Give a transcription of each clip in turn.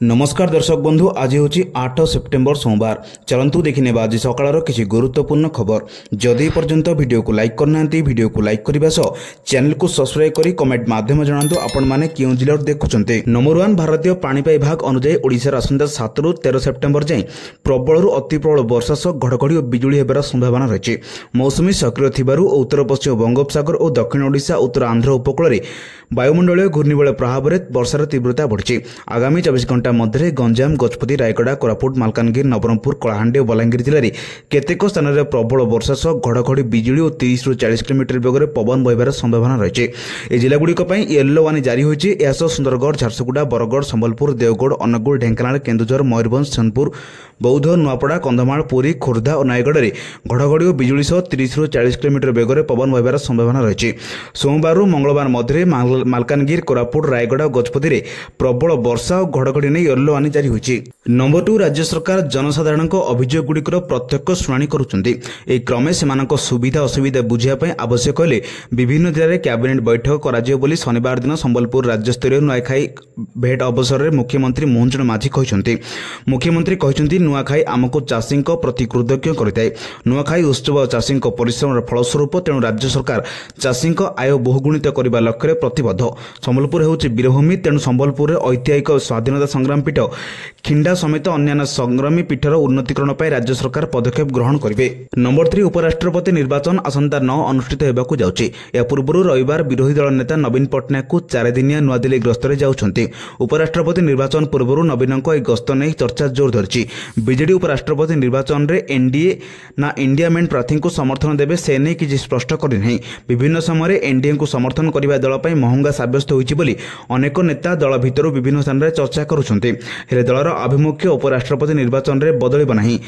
नमस्कार दर्शक बंधु आज हूँ 8 सेप्टेम्बर सोमवार। चलतु देखने आज सकाळ किसी गुरुत्वपूर्ण खबर। जदि पर्यंत वीडियो को लाइक करना वीडियो को लाइक करने सह चैनल को सब्सक्राइब कर कमेंट माध्यम जनातु आपण मैंने क्यों जिले देखुंत। नंबर 1 भारतीय पाणीपाग विभाग अनुसार ओडिशार आसंता 7 ରୁ 13 सेप्टेम्बर जाए प्रबल अति प्रबल वर्षा सह घड़घड़ी और बिजुली होबार संभावना रही। मौसुमी सक्रिय थिबारु उत्तर पश्चिम बंगोपसागर और दक्षिण ओडिशा उत्तर आंध्र उपकूल वायुमंडलीय घूर्णिबल प्रभाव में वर्षार तीव्रता बढ़ी। आगामी 24 घंटा मध्य गंजाम गजपति रायगड़ा कोरापुट मालकानगिरी नवरंगपुर कलाहांडी और बलांगीर जिले में केतेक स्थान में प्रबल वर्षा सह घड़घड़ी बिजुली और 30 ରୁ 40 किलोमीटर बेगर पवन बहबार संभावना रही। यह जिलागुड़िक येलो वार्निंग जारी होती। सुंदरगढ़ झारसुगुड़ा बरगढ़ संबलपुर देवगढ़ अनुगुल ढेंकानाल केन्दुझर मयूरभंज सोनपुर बौद्ध नुआपड़ा कंधमाल पुरी खोर्धा और नयगढ़ में घड़घड़ी और बिजुली सह 30 ରୁ 40 किलोमीटर बेगर पवन बहबार संभावना रही। सोमवार मंगलवार मध्य मालकानगिरी कोरापुट रायगड़ा गजपति में प्रबल वर्षा और घड़घड़ी नहीं येलो वार्निंग जारी होती। नंबर 2 राज्य सरकार जनसाधारण अभियोग गुड़िकर प्रत्यक्ष शुणाणी करुछन्ति। एही क्रमे सेमानक सुविधा असुविधा बुझिया आवश्यक हेले विभिन्न जिले में कैबिनेट बैठक कराजियो बोली शनिवार दिन संबलपुर राज्यस्तरीय नुआखाई भेट अवसर में मुख्यमंत्री मोहन चरण माझी कहते। मुख्यमंत्री कहते नुआखाई आमको चाषी प्रति कृतज्ञ करिଥାଏ। नुआखाई उत्सव चाषी परिश्रम फलस्वरूप तेणु राज्य सरकार चाषी आय बहुगुणित करने लक्ष्य प्रतिबद्ध। संबलपुर होउछि वीरभूमि तेणु संबलपुर ऐतिहासिक स्वाधीनता संग्राम पीठ खिंडा समेत अन्य संग्रामी पीठर उन्नतीकरण पर राज्य सरकार पदक्षेप ग्रहण करेंगे। नंबर 3 उपराष्ट्रपति निर्वाचन आसंता 9 अनुष्ठित होगाकू जाउछि। या पूर्व रविवार विरोधी दल नेता नवीन पट्टनायक को 4 दिनिया नुआदिल्ली गस्त में जाउछन्ति। उपराष्ट्रपति निर्वाचन पूर्व नवीनक एक गस्त नहीं चर्चा जोर धरी। बीजेडी उपराष्ट्रपति निर्वाचन में एनडीए ना इंडिया मेंट प्रार्थी को समर्थन देवे से नहीं किसी स्पष्ट करना। विभिन्न समय एनडीए को समर्थन करने दल पर महंगा सब्यस्त होती अनेक नेता दल भितर विभिन्न स्थान में चर्चा करुछन्ति। हेले दलर आभिमुख्य उपराष्ट्रपति निर्वाचन में बदलिब नाही।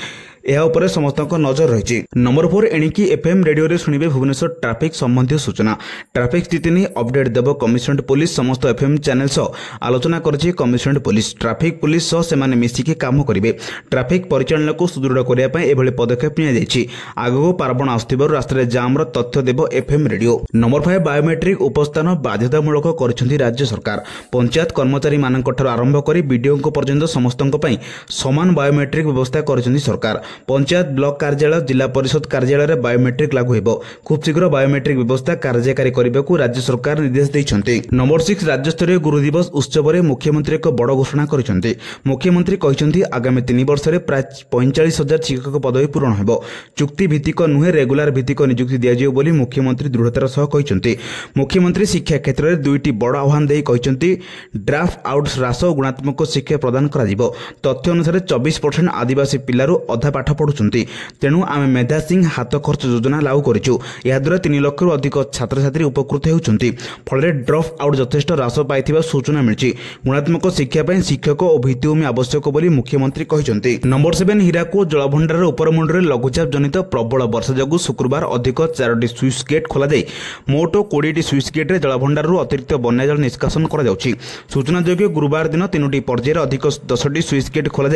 यह उपरे समस्त नजर रही। नंबर 4 एणिकी एफएम रेडियो रे सुनिबे भुवनेश्वर ट्राफिक संबंधी सूचना। ट्राफिक स्थिति नहीं अपडेट देव कमिशनरेट पुलिस समस्त एफएम चैनल सह आलोचना करछि। कमिशनरेट पुलिस ट्राफिक पुलिस सह सेमाने मिसिकी काम करिवे। ट्राफिक परिचालन को सुदृढ़ करिया पय एभली पदक्षेप निया जायछि। आगो पार्वण आस्थिबार रास्तार जाम रो तथ्य देव एफएम रेडियो। नंबर 5 बायोमेट्रिक उपस्थान बाध्यतामूलक करछन्ति राज्य सरकार। पंचायत कर्मचारी मानकठार आरंभ करी बीडीओ पर्यंत समस्तक पय समान बायोमेट्रिक व्यवस्था करछन्ति सरकार। पंचायत ब्लॉक कार्यालय जिला परिषद कार्यालय में बायोमेट्रिक लागू हेबो। खूब शीघ्र बायोमेट्रिक व्यवस्था कार्यकारी करने को राज्य सरकार निर्देश देइछन्ति। नंबर 6 राज्यस्तरीय गुरु दिवस उत्सव में मुख्यमंत्री एक बड़ घोषणा करिसेंति। मुख्यमंत्री कहते आगामी 3 वर्ष में प्राय 45,000 शिक्षक पदवी पूरण हेबो। चुक्ति भित्तिक नुहे रेगुलर भित्तिक नियुक्ति दियाजियो बोली मुख्यमंत्री दृढ़तार सह कहते। मुख्यमंत्री शिक्षा क्षेत्र में 2टी बड़ आह्वान दे कहते ड्राफ्ट आउट ह्रास और गुणात्मक शिक्षा प्रदान करा। तथ्य अनुसार 24% आदिवासी पिलारू अधा पाठ पढ़ुंट। तेणु आम मेधा सिंह हाथ खर्च योजना लागू करूँ। याद्वारा 3 लाख रु अधिक छात्र छात्री उपकृत होती। फल ड्रप आउट यथेष ह्रास पाई सूचना मिली। गुणात्मक शिक्षा शिक्षक और भित्तिभूमि आवश्यक बोली मुख्यमंत्री कहते। नंबर 7 हीराकुद जलभंडार उपरमुंडे लघुचाप जनित प्रबल वर्षा जो शुक्रवार अधिक 4टी स्विच गेट खोल मोट 20टी स्विच गेट्रे जलभंडार अतिरिक्त बन्या जल निष्कासन कर। सूचना योग्य गुरुवार दिन 3टी पर्यायर अधिक 10टी स्विच गेट खोल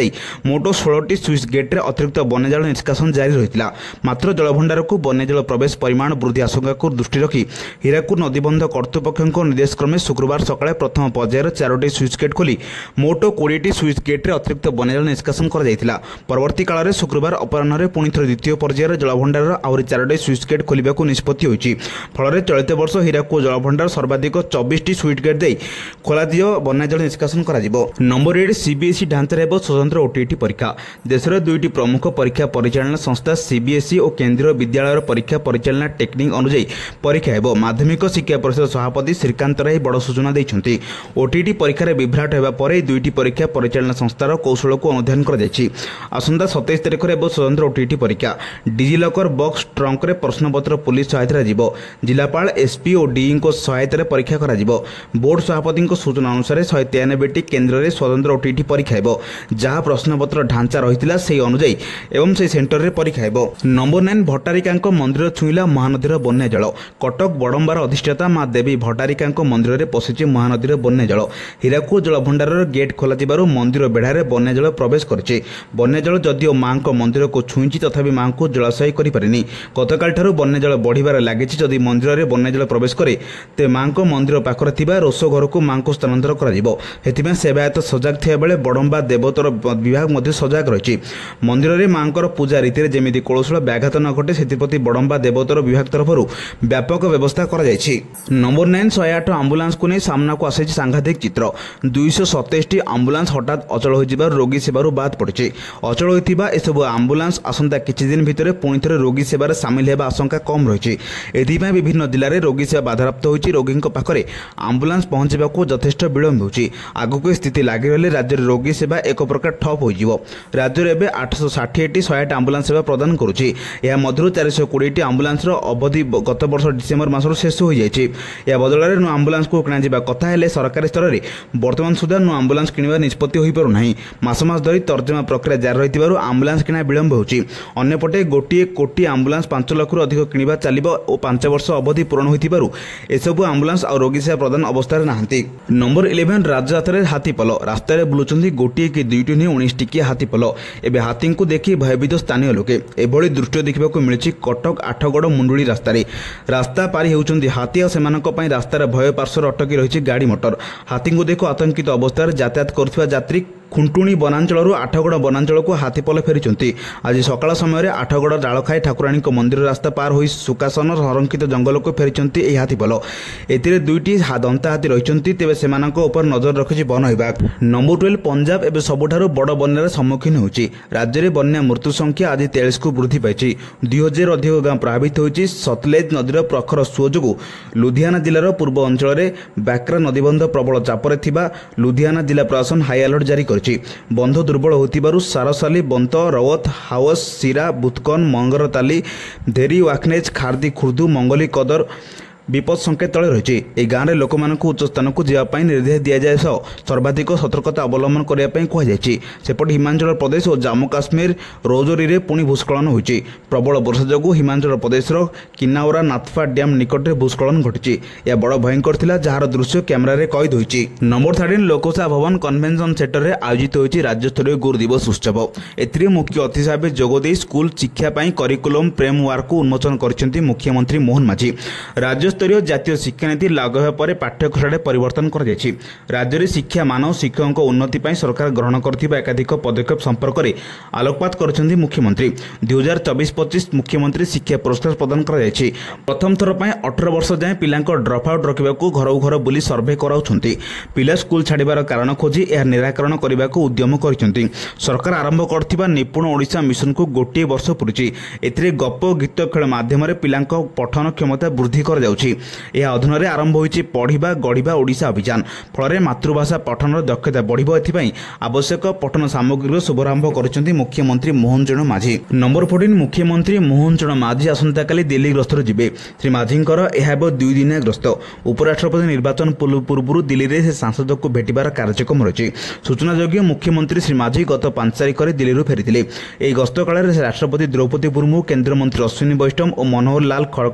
मोट 16टी स्विच गेट्रे अतिरिक्त बन्या जल निष्कासन जारी रही। मात्र जलभंडार को बन्या जल प्रवेश परिमाण वृद्धि आशंका को दृष्टि रखी हीराकुद नदीबंध कर्तृपक्ष निर्देश क्रमे शुक्रवार सकाଳେ प्रथम पर्यायर 4टी स्विच गेट खोली मोट 20टी स्विच गेट्रे अतिरिक्त बन्या जल निष्कासन कर। परवर्ती काल में शुक्रवार अपराह्न पुणी थे द्वितीय पर्यायर जलभंडार आहरी 4टी स्विच गेट खोलने को निष्पत्ति होती। फल चलित वर्ष हीराकुद जलभंडार सर्वाधिक 24टी स्विच गेट दे खोला बन्या जल निष्कासन कर। नंबर 8 सीबीएसई ढांचार स्वतंत्र ओटीटी परीक्षा। देश में 2टी प्रमुख परीक्षा परिचालना संस्था सीबीएसई और केंद्रीय विद्यालय परीक्षा परिचालना टेक्निक अनुଯାयी परीक्षा हेबो। माध्यमिक शिक्षा परिषद सभापति श्रीकांत राय बड़ सूचना देइछन्ति। ओटीटी परीक्षा विभ्राट होगा पर 2टी परीक्षा परिचालना संस्थार कौशल को अनुधान कर। आसंता 27 तारिख में स्वतंत्र ओटीटी परीक्षा। डिजिलकर बॉक्स ट्रंक रे प्रश्नपत्र पुलिस सहायता जीवो। जिलापाल एसपी और डीई को सहायता परीक्षा करा जीवो। बोर्ड सभापति सूचना अनुसार 193टी केन्द्र में स्वतंत्र ओटीटी परीक्षा हेबो। जहाँ प्रश्नपत्र ढांचा रही से अनुଯାयी एवं से सेंटर रे परीक्षा हेबो। नंबर 9 भट्टारिकांको मंदिर छुईला महानदीर बन्या जल। कटक बड़ंबार अधिष्ठाता मां देवी भट्टारिकांको मंदिर रे पसिछि महानदीर बन्या जल। हीराकुद जलभंडारर गेट खोला थिबारु मंदिर बेढारे बन्या जल प्रवेश करछि। बन्या जल जदिओ मांको मंदिर को छुईछि तथापि मांको जलाशय करि पारिनि। गतकाल ठारु बन्या जल बढ़िबार लागिछि। जदि मंदिर रे बन्या जल प्रवेश करे ते मांको मंदिर पाखरे थिबा रोष घर को मांको स्थानांतर करा जिवो। हेतिबे सेवायत सजाग थिया बेले बड़ंबा देवोत्तर विभाग मध्ये सजाग रहिछि। मंदिर रे मांकर पूजा रीति रे जेमिति कोळसळ व्याघात न घटे सेतिप्रति बड़ंबा देवोत्तर विभाग तरफरु व्यापक व्यवस्था करा जायछि। नंबर 9 108 एम्बुलेंस को नै सामना को आसेछि सांघातिक चित्र। 227 टी एम्बुलेंस हठात अचल होइजिबा रोगी सेवारु बाद पड़िछि। अचल होइतिबा एसबु एम्बुलेंस आसंता किछि दिन भितरे पुणी थरे रोगी सेवार शामिल हेबा आशंका कम रहिछि। एथिबा विभिन्न जिल्ला रे रोगी सेवा बाधाप्राप्त होइछि। रोगीक पाखरे एम्बुलेंस पहुंचबाको यथेष्ट विलंब होइछि। आगुको स्थिति लागि रहले राज्य रोगी सेवा एक प्रकार ठप होइजिवो। राज्य रे 860 टी 108 एम्बुलेंस सेवा प्रदान करूछि। या मधुर 420 टी एम्बुलेंस रो अवधि गत वर्ष डिसेंबर मासरो शेष हो जायछि। या बदलारे नु एम्बुलेंस को किना जिबा कथा हेले सरकारी स्तर रे वर्तमान सुधा नु एम्बुलेंस किनिबा निष्पत्ति होई पारु नाही। मास मास धरि तर्जमा प्रक्रिया जारी रहितिबारु एम्बुलेंस किना विलंब होछि। अन्यपटे गोटिए कोटी एम्बुलेंस 5 लाख रु अधिक किनिबा चालिबो ओ 5 वर्ष अवधि पूर्ण होइतिबारु एसबु एम्बुलेंस आ रोगी सेवा प्रदान अवस्था रे नाहंती। नंबर 11 राज्ययात्रा हाथीपल। रास्ता रे बुलुचंदी गोटिए कि दुईटी नि 19 टिकिया हाथीपल। एबे हाथी को देखि भयभीत स्थानीय लोके। एभଳି दृश्य देखिबाकू मिलिछि कटक आठगड़ मुंडुली रास्ता पारी हेउचंदी हाथी आ सेमानक पई रास्तार भय पार्श्वर अटकी रहिछि गाड़ी मोटर। हाथी को देखो आतंकित अवस्था यातायात करथिबा यात्री खुंटुणी बनांचल आठगड़ बनांचल को हाथीपल फेरी। आज सकाळ समय आठगड़ डालखाई ठाकुराणी मंदिर रास्ता पार हो सुकासन संरक्षित जंगल को फेरी हाथीपल। एथिरे दुईटी दंता हाथी रही। तेज से नजर रखिछि वन विभाग। नंबर 12 पंजाब एवं सबुठारु बड़ बन्यार सम्मुखीन होछि। राज्य में बन्या मृत्यु संख्या आज 43 को वृद्धि पाई। 2000 अधिक गाँ प्रभावित होछि। सतलेज नदीर प्रखर सुओ जोगु लुधियाना जिलार पूर्व अंचल में बाक्रा नदीबंध प्रबल चापरे थिबा लुधियाना जिला प्रशासन हाई अलर्ट जारी कर बंध दुर्बल होतिबारु सारसाली बंत रवत हावस सिरा बुतकन मंगरताली धेरी वाकनेज खारदी खुर्दू मंगली कदर विपद संकेत तले रही। ए गाँव में लोक मान उच्च स्थान को जावाई निर्देश दि जाए सह सर्वाधिक सतर्कता अवलंबन करने कहुई। सेपटे हिमाचल प्रदेश और जम्मू काश्मीर रौजोरी में पुणी भूस्खलन होती। प्रबल वर्षा जो हिमाचल प्रदेश किन्नाउरा नाथफा डैम निकट में भूस्खलन घटी। यह बड़ भयंकर थिला जार दृश्य कैमेरा रे कैद होती। नंबर 13 लोकसभा भवन कन्वेंशन सेंटर में आयोजित होती राज्यस्तरीय गुरु दिवस उत्सव। एथिरे मुख्य अतिथि भाव जोगदे स्कूल शिक्षा करिकुलम फ्रेमवर्क को उन्मोचन करछन्ती मुख्यमंत्री मोहन माझी। राज्यस्तरीय जातीय शिक्षानीति लागू होगा पर पाठ्यक्रम परिवर्तन कर राज्य में शिक्षा मान और शिक्षकों उन्नति पर सरकार ग्रहण कर एकाधिक पदक्षेप संपर्क में आलोकपात कर मुख्यमंत्री। 2024-25 मुख्यमंत्री शिक्षा पुरस्कार प्रदान कर प्रथम थर पर 18 वर्ष जाए पिला ड्रप आउट रखा घर घर बुली सर्भे कराउछन्ती। पिला स्कूल छाड़बार कारण खोजी यह निराकरण करने को उद्यम कर सरकार आरंभ कर निपुण ओडिशा मिशन को गोटे वर्ष पूरी। एथिरे गप गीत खेल माध्यम पिला पठन क्षमता वृद्धि कर यह अधीन आरंभ होइछि पढ़िबा गढ़िबा ओडिशा अभियान। फल मातृभाषा पठन दक्षता बढ़िबो। एथिपाई आवश्यक पठन सामग्री शुभारंभ करिसेंती मुख्यमंत्री मोहन चरण माझी। नंबर 14 मुख्यमंत्री मोहन चरण माझी आसंता काली दिल्ली गस्तर जिबे। श्री माझींकर यह 2 दिनिया गस्त। उपराष्ट्रपति निर्वाचन पूर्व दिल्ली रे से सांसद को भेटिबार कार्यक्रम रही। सूचनायोग्य मुख्यमंत्री श्री माझी गत 5 तारिख में दिल्ली फेरी। यह गस्त काल में राष्ट्रपति द्रौपदी मुर्मू केन्द्रमंत्री अश्विनी वैष्णव और मनोहर लाल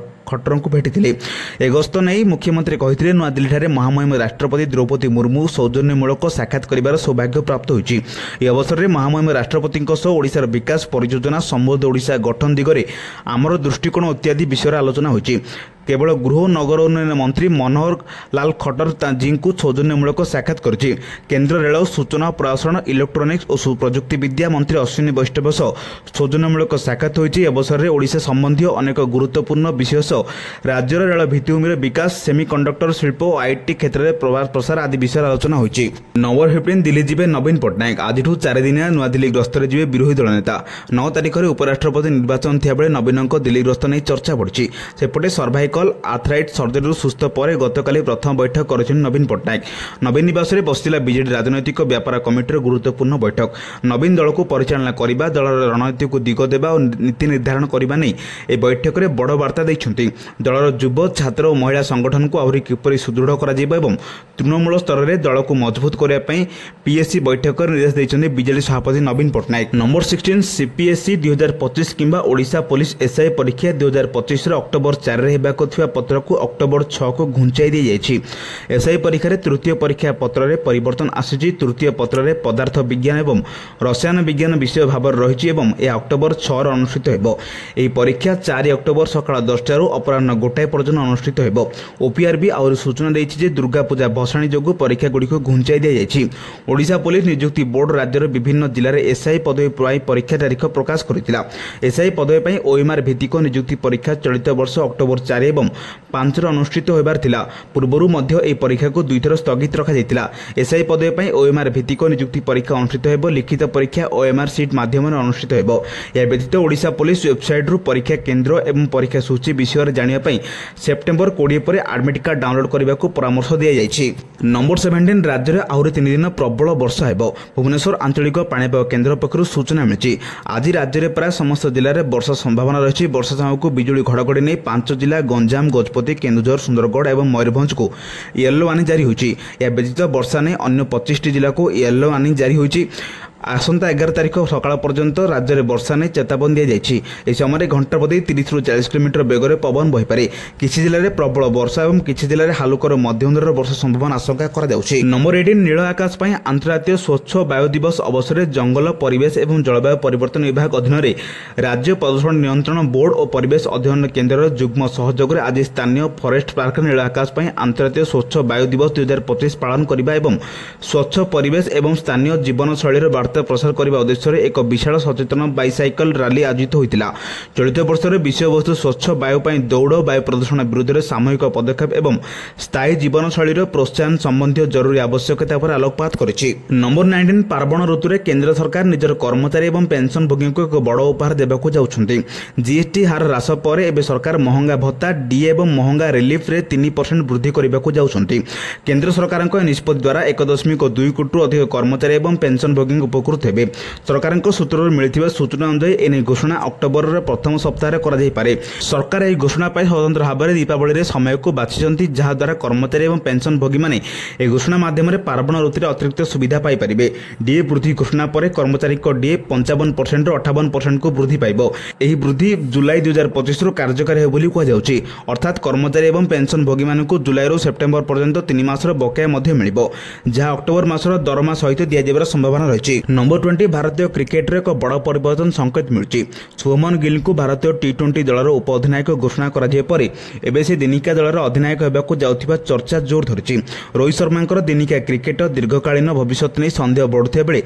खट्टर को भेटी। ए गस्त नहीं मुख्यमंत्री कहते नुआ दिल्ली महामहिम राष्ट्रपति द्रौपदी मुर्मू सौजन्यमूलक साक्षात कर सौभाग्य प्राप्त होती। यह अवसर में महामहिम राष्ट्रपति ओडिशार विकास परियोजना समृद्ध ओडिशा गठन दिगरे आमर दृष्टिकोण इत्यादि विषय आलोचना होती। केवल गृह नगर उन्नयन मंत्री मनोहर लाल खट्टर जी को सौजन्यमूलक साक्षात कर केन्द्र रेल सूचना प्रसारण इलेक्ट्रोनिक्स और प्रजुक्ति विद्या मंत्री अश्विनी वैष्णव सौजन्यमूलक साक्षात होती। अवसर में ओडिशा संबंधी अनेक गुरुत्वपूर्ण विषय राज्यर रेल भित्तिभूमि विकास सेमिकंडक्टर शिल्प और आईटी क्षेत्र में प्रभाव प्रसार आदि विषय आलोचना होती। नंबर 15 दिल्ली जिबे नवीन पट्टनायक। आज 4 दिनिया नुआदिल्ली गस्तर जिबे विरोधी दल नेता। 9 तारिख में उपराष्ट्रपति निर्वाचन थिया बेले नवीन दिल्ली गस्त नहीं चर्चा बढ़ी। सेपटे सर्वाधिक ସାର୍ଭାଇକଲ ଆର୍ଥ୍ରାଇଟିସ୍ ସର୍ଜରୀରୁ ସୁସ୍ଥ ପରେ ଗତକାଲି ପ୍ରଥମ ବୈଠକ କରିଛନ୍ତି ନବୀନ ପଟ୍ଟନାୟକ। ନବୀନ ନିବାସରେ ବସିଥିଲା ବିଜେଡି ରାଜନୈତିକ ବ୍ୟାପାର କମିଟିର ଗୁରୁତ୍ୱପୂର୍ଣ୍ଣ ବୈଠକ। ନବୀନ ଦଳକୁ ପରିଚାଳନା କରିବା, ଦଳର ରଣନୀତିକୁ ଦିଗ ଦେବା ଓ ନୀତି ନିର୍ଦ୍ଧାରଣ କରିବା ନେଇ ଏହି ବୈଠକରେ ବଡ଼ ବାର୍ତ୍ତା ଦେଇଛନ୍ତି। ଦଳର ଯୁବ, ଛାତ୍ର ଓ ମହିଳା ସଂଗଠନକୁ ଆହୁରି କିପରି ସୁଦୃଢ଼ କରାଯିବ ଏବଂ ତୃଣମୂଳ ସ୍ତରରେ ଦଳକୁ ମଜବୁତ କରିବା ପାଇଁ ପିଏସ୍ସି ବୈଠକରେ ନିର୍ଦ୍ଦେଶ ଦେଇଛନ୍ତି ବିଜେଡି ସଭାପତି ନବୀନ ପଟ୍ଟନାୟକ। ନମ୍ବର 16 ସିପିଏସ୍ଇ 2025 କିମ୍ବା ଓଡ଼ିଶା ପୋଲିସ ଏସ୍ଆଇ ପରୀକ୍ଷା 2025ର ଅକ୍ଟୋବର 4ରେ ହେବାକୁ ଥିବା ପତ୍ରକୁ ଅକ୍ଟୋବର 6କୁ ଘୁଞ୍ଚାଇ ଦିଆଯାଇଛି। ଏସ୍ଆଇ ପରୀକ୍ଷାରେ ତୃତୀୟ ପରୀକ୍ଷା ପତ୍ରରେ ପରିବର୍ତ୍ତନ ଆସିଛି। ତୃତୀୟ ପତ୍ରରେ ପଦାର୍ଥ ବିଜ୍ଞାନ ଏବଂ ରସାୟନ ବିଜ୍ଞାନ ବିଷୟ ଭାବରେ ରହିଛି ଏବଂ ଏହା ଅକ୍ଟୋବର 6ରେ ଅନୁଷ୍ଠିତ ହେବ। ଏହି ପରୀକ୍ଷା 4 ଅକ୍ଟୋବର ସକାଳ 10ଟାରୁ ଅପରାହ୍ନ 1ଟା ପର୍ଯ୍ୟନ୍ତ ଅନୁଷ୍ଠିତ ହେବ। ଓପିଆର୍ବି ଆହୁରି ସୂଚନା ଦେଇଛି ଯେ ଦୁର୍ଗାପୂଜା ଭସାଣୀ ଯୋଗୁଁ ପରୀକ୍ଷାଗୁଡ଼ିକୁ ଘୁଞ୍ଚାଇ ଦିଆଯାଇଛି। ଓଡ଼ିଶା ପୋଲିସ ନିଯୁକ୍ତି ବୋର୍ଡ ରାଜ୍ୟର ବିଭିନ୍ନ ଜିଲ୍ଲାରେ ଏସ୍ଆଇ ପଦବୀ ପାଇଁ ପରୀକ୍ଷା ତାରିଖ ପ୍ରକାଶ କରିଥିଲା। ଏସ୍ଆଇ ପଦବୀ ପାଇଁ ଓଏମ୍ଆର୍ ଭିତ୍ତିକ ନିଯୁକ୍ତି ପରୀକ୍ଷା ଚଳିତ ବର୍ଷ ଅକ୍ଟୋବର 4 ଏବଂ 5ରେ ଅନୁଷ୍ଠିତ ହେବାର ଥିଲା। ପୂର୍ବରୁ ମଧ୍ୟ ଏହି ପରୀକ୍ଷାକୁ 2 ଥର ସ୍ଥଗିତ ରଖାଯାଇଥିଲା। ଏସ୍ଆଇ ପଦବୀ ପାଇଁ ଓଏମ୍ଆର୍ ଭିତ୍ତିକ ନିଯୁକ୍ତି ପରୀକ୍ଷା ଅନୁଷ୍ଠିତ ହେବ। ଲିଖିତ ପରୀକ୍ଷା ଓଏମ୍ଆର୍ ସିଟ୍ ମାଧ୍ୟମରେ ଅନୁଷ୍ଠିତ ହେବ। ଏହା ବ୍ୟତୀତ ଓଡ଼ିଶା ପୋଲିସ ୱେବସାଇଟ୍ରୁ ପରୀକ୍ଷା କେନ୍ଦ୍ର ଏବଂ ପରୀକ୍ଷା ସୂଚୀ ବିଷୟରେ ଜାଣିବା ପାଇଁ ସେପ୍ଟେମ୍ବର 20 ପରେ ଆଡମିଟ୍ କାର୍ଡ ଡାଉନଲୋଡ୍ କରିବାକୁ ପରାମର୍ଶ ଦିଆଯାଇଛି। ନମ୍ବର 17 ରାଜ୍ୟରେ ଆହୁରି 3 ଦିନ ପ୍ରବଳ ବର୍ଷା ହେବ। ଭୁବନେଶ୍ୱର ଆଞ୍ଚଳିକ ପାଣିପାଗ କେନ୍ଦ୍ର ପକ୍ଷରୁ ସୂଚନା ମିଳିଛି। ଆଜି ରାଜ୍ୟରେ ପ୍ରାୟ ସମସ୍ତ ଜିଲ୍ଲାରେ ବର୍ଷା ସମ୍ଭାବନା ରହିଛି। ବର୍ଷା ସାଙ୍ଗକୁ ବିଜୁଳି ଘଡ଼ଘଡ଼ି ନେଇ 5 ଜିଲ୍ଲା ଗଞ୍ଜାମ, ଗଜପତି, କେନ୍ଦୁଝର, ସୁନ୍ଦରଗଡ଼ ଏବଂ ମୟୂରଭଞ୍ଜକୁ ୟେଲୋ ୱାର୍ଣ୍ଣିଂ ଜାରି ହୋଇଛି। ଏହା ବ୍ୟତୀତ ବର୍ଷା ନେଇ ଅନ୍ୟ 25ଟି ଜିଲ୍ଲାକୁ ୟେଲୋ ୱାର୍ଣ୍ଣିଂ ଜାରି ହୋଇଛି। ଆସନ୍ତା 11 ତାରିଖ ସକାଳ ପର୍ଯ୍ୟନ୍ତ ରାଜ୍ୟରେ ବର୍ଷା ନେଇ ଚେତାବନୀ ଦିଆଯାଇଛି। ଏହି ସମୟରେ ଘଣ୍ଟା ପ୍ରତି 30ରୁ 40 କିଲୋମିଟର ବେଗରେ ପବନ ବହିପାରେ। କିଛି ଜିଲ୍ଲାରେ ପ୍ରବଳ ବର୍ଷା ଏବଂ କିଛି ଜିଲ୍ଲାରେ ହାଲୁକାରୁ ମଧ୍ୟମ ଧରଣର ବର୍ଷା ସମ୍ଭାବନା ଆଶଙ୍କା କରାଯାଉଛି। ନମ୍ବର 18 ନୀଳ ଆକାଶ ପାଇଁ ଆନ୍ତର୍ଜାତୀୟ ସ୍ୱଚ୍ଛ ବାୟୁ ଦିବସ ଅବସରରେ ଜଙ୍ଗଲ, ପରିବେଶ ଏବଂ ଜଳବାୟୁ ପରିବର୍ତ୍ତନ ବିଭାଗ ଅଧୀନରେ ରାଜ୍ୟ ପ୍ରଦୂଷଣ ନିୟନ୍ତ୍ରଣ ବୋର୍ଡ ଓ ପରିବେଶ ଅଧ୍ୟୟନ କେନ୍ଦ୍ରର ଯୁଗ୍ମ ସହଯୋଗରେ ଆଜି ସ୍ଥାନୀୟ ଫରେଷ୍ଟ ପାର୍କରେ ନୀଳ ଆକାଶ ପାଇଁ ଆନ୍ତର୍ଜାତୀୟ ସ୍ୱଚ୍ଛ ବାୟୁ ଦିବସ 2025 ପାଳନ କରିବା ଏବଂ ସ୍ୱଚ୍ଛ ପରିବେଶ ଏବଂ ସ୍ଥାନୀୟ ଜୀବନଶୈଳୀର ବାର୍ତ୍ତା ପ୍ରସାର କରିବା ଉଦ୍ଦେଶ୍ୟରେ ଏକ ବିଶାଳ ସଚେତନ ବାଇସାଇକେଲ ରାଲି ଆୟୋଜିତ ହୋଇଥିଲା। ଚଳିତ ବର୍ଷର ବିଷୟବସ୍ତୁ ସ୍ୱଚ୍ଛ ବାୟୁ ପାଇଁ ଦୌଡ଼, ବାୟୁ ପ୍ରଦୂଷଣ ବିରୁଦ୍ଧରେ ସାମୂହିକ ପଦକ୍ଷେପ ଏବଂ ସ୍ଥାୟୀ ଜୀବନଶୈଳୀର ପ୍ରୋତ୍ସାହନ ସମ୍ବନ୍ଧୀୟ ଜରୁରୀ ଆବଶ୍ୟକତା ଉପରେ ଆଲୋକପାତ କରିଛି। ନମ୍ବର 19 ପାର୍ବଣ ଋତୁରେ କେନ୍ଦ୍ର ସରକାର ନିଜର କର୍ମଚାରୀ ଏବଂ ପେନ୍ସନଭୋଗୀଙ୍କୁ ଏକ ବଡ଼ ଉପହାର ଦେବାକୁ ଯାଉଛନ୍ତି। ଜିଏସ୍ଟି ହାର ହ୍ରାସ ପରେ ଏବେ ସରକାର ମହଙ୍ଗା ଭତ୍ତା, ଡିଏ ଏବଂ ମହଙ୍ଗା ରିଲିଫରେ 3% ବୃଦ୍ଧି କରିବାକୁ ଯାଉଛନ୍ତି। କେନ୍ଦ୍ର ସରକାରଙ୍କ ଏହି ନିଷ୍ପତ୍ତି ଦ୍ୱାରା 1.2 କୋଟିରୁ ଅଧିକ କର୍ମଚାରୀ ଏବଂ ପେନ୍ସନଭୋଗୀଙ୍କୁ ଉପକୃତ ହେବେ। ସରକାରଙ୍କ ସୂତ୍ରରୁ ମିଳିଥିବା ସୂଚନା ଅନୁଯାୟୀ ଏନେଇ ଘୋଷଣା ଅକ୍ଟୋବରର ପ୍ରଥମ ସପ୍ତାହରେ କରାଯାଇପାରେ। ସରକାର ଏହି ଘୋଷଣା ପାଇଁ ସ୍ୱତନ୍ତ୍ର ଭାବରେ ଦୀପାବଳିରେ ସମୟକୁ ବାଛିଛନ୍ତି, ଯାହାଦ୍ୱାରା କର୍ମଚାରୀ ଏବଂ ପେନ୍ସନଭୋଗୀମାନେ ଏହି ଘୋଷଣା ମାଧ୍ୟମରେ ପାର୍ବଣ ଋତୁରେ ଅତିରିକ୍ତ ସୁବିଧା ପାଇପାରିବେ। ଡିଏ ବୃଦ୍ଧି ଘୋଷଣା ପରେ କର୍ମଚାରୀଙ୍କ ଡିଏ 55%ରୁ 58%କୁ ବୃଦ୍ଧି ପାଇବ। ଏହି ବୃଦ୍ଧି ଜୁଲାଇ 2025ରୁ କାର୍ଯ୍ୟକାରୀ ହେବ ବୋଲି କୁହାଯାଉଛି। ଅର୍ଥାତ୍ କର୍ମଚାରୀ ଏବଂ ପେନ୍ସନଭୋଗୀମାନଙ୍କୁ ଜୁଲାଇରୁ ସେପ୍ଟେମ୍ବର ପର୍ଯ୍ୟନ୍ତ 3 ମାସର ବକେୟା ମଧ୍ୟ ମିଳିବ, ଯାହା ଅକ୍ଟୋବର ମାସର ଦରମା ସହିତ ଦିଆଯିବାର ସମ୍ଭାବନା ରହିଛି। ନମ୍ବର 20 ଭାରତୀୟ କ୍ରିକେଟରେ ଏକ ବଡ଼ ପରିବର୍ତ୍ତନ ସଂକେତ ମିଳୁଛି। ଶୁଭମନ ଗିଲଙ୍କୁ ଭାରତୀୟ ଟି-20 ଦଳର ଉପ ଅଧିନାୟକ ଘୋଷଣା କରାଯିବା ପରେ ଏବେ ସେ ଦିନିକିଆ ଦଳର ଅଧିନାୟକ ହେବାକୁ ଯାଉଥିବା ଚର୍ଚ୍ଚା ଜୋର ଧରିଛି। ରୋହିତ ଶର୍ମାଙ୍କର ଦିନିକିଆ କ୍ରିକେଟ ଦୀର୍ଘକାଳୀନ ଭବିଷ୍ୟତ ନେଇ ସନ୍ଦେହ ବଢ଼ୁଥିବା ବେଳେ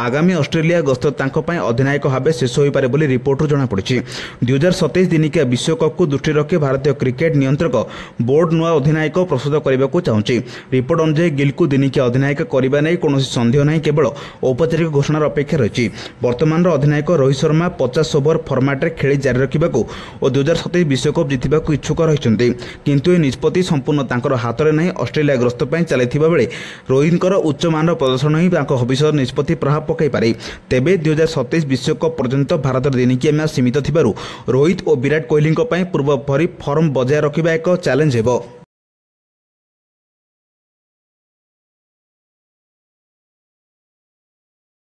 ଆଗାମୀ ଅଷ୍ଟ୍ରେଲିଆ ଗସ୍ତ ତାଙ୍କ ପାଇଁ ଅଧିନାୟକ ଭାବେ ଶେଷ ହୋଇପାରେ ବୋଲି ରିପୋର୍ଟରୁ ଜଣାପଡ଼ିଛି। 2027 ଦିନିକିଆ ବିଶ୍ୱକପ୍କୁ ଦୃଷ୍ଟିରେ ରଖି ଭାରତୀୟ କ୍ରିକେଟ ନିୟନ୍ତ୍ରକ ବୋର୍ଡ ନୂଆ ଅଧିନାୟକ ପ୍ରସ୍ତୁତ କରିବାକୁ ଚାହୁଁଛି। ରିପୋର୍ଟ ଅନୁଯାୟୀ ଗିଲଙ୍କୁ ଦିନିକିଆ ଅଧିନାୟକ କରିବା ନେଇ କୌଣସି ସନ୍ଦେହ ନାହିଁ, କେବଳ ଔପଚାରିକ ଘୋଷଣାର ଅପେକ୍ଷା ରହିଛି। ବର୍ତ୍ତମାନର ଅଧିନାୟକ ରୋହିତ ଶର୍ମା 50 ଓଭର ଫର୍ମାଟରେ ଖେଳି ଜାରି ରଖିବାକୁ ଓ 2027 ବିଶ୍ୱକପ୍ ଜିତିବାକୁ ଇଚ୍ଛୁକ ରହିଛନ୍ତି, କିନ୍ତୁ ଏହି ନିଷ୍ପତ୍ତି ସମ୍ପୂର୍ଣ୍ଣ ତାଙ୍କର ହାତରେ ନାହିଁ। ଅଷ୍ଟ୍ରେଲିଆ ଗସ୍ତ ପାଇଁ ଚାଲିଥିବା ବେଳେ ରୋହିତଙ୍କର ଉଚ୍ଚମାନର ପ୍ରଦର୍ଶନ ହିଁ ତାଙ୍କ ଭବିଷ୍ୟତ ନିଷ୍ପତ୍ତି ପ୍ରଭାବ ପକାଇପାରେ। ତେବେ 2027 ବିଶ୍ୱକପ୍ ପର୍ଯ୍ୟନ୍ତ ଭାରତର ଦିନିକିଆ ମ୍ୟାଚ୍ ସୀମିତ ଥିବାରୁ ରୋହିତ ଓ ବିରାଟ କୋହଲିଙ୍କ ପାଇଁ ପୂର୍ବ ପରି ଫର୍ମ ବଜାୟ ରଖିବା ଏକ ଚ୍ୟାଲେଞ୍ଜ ହେବ।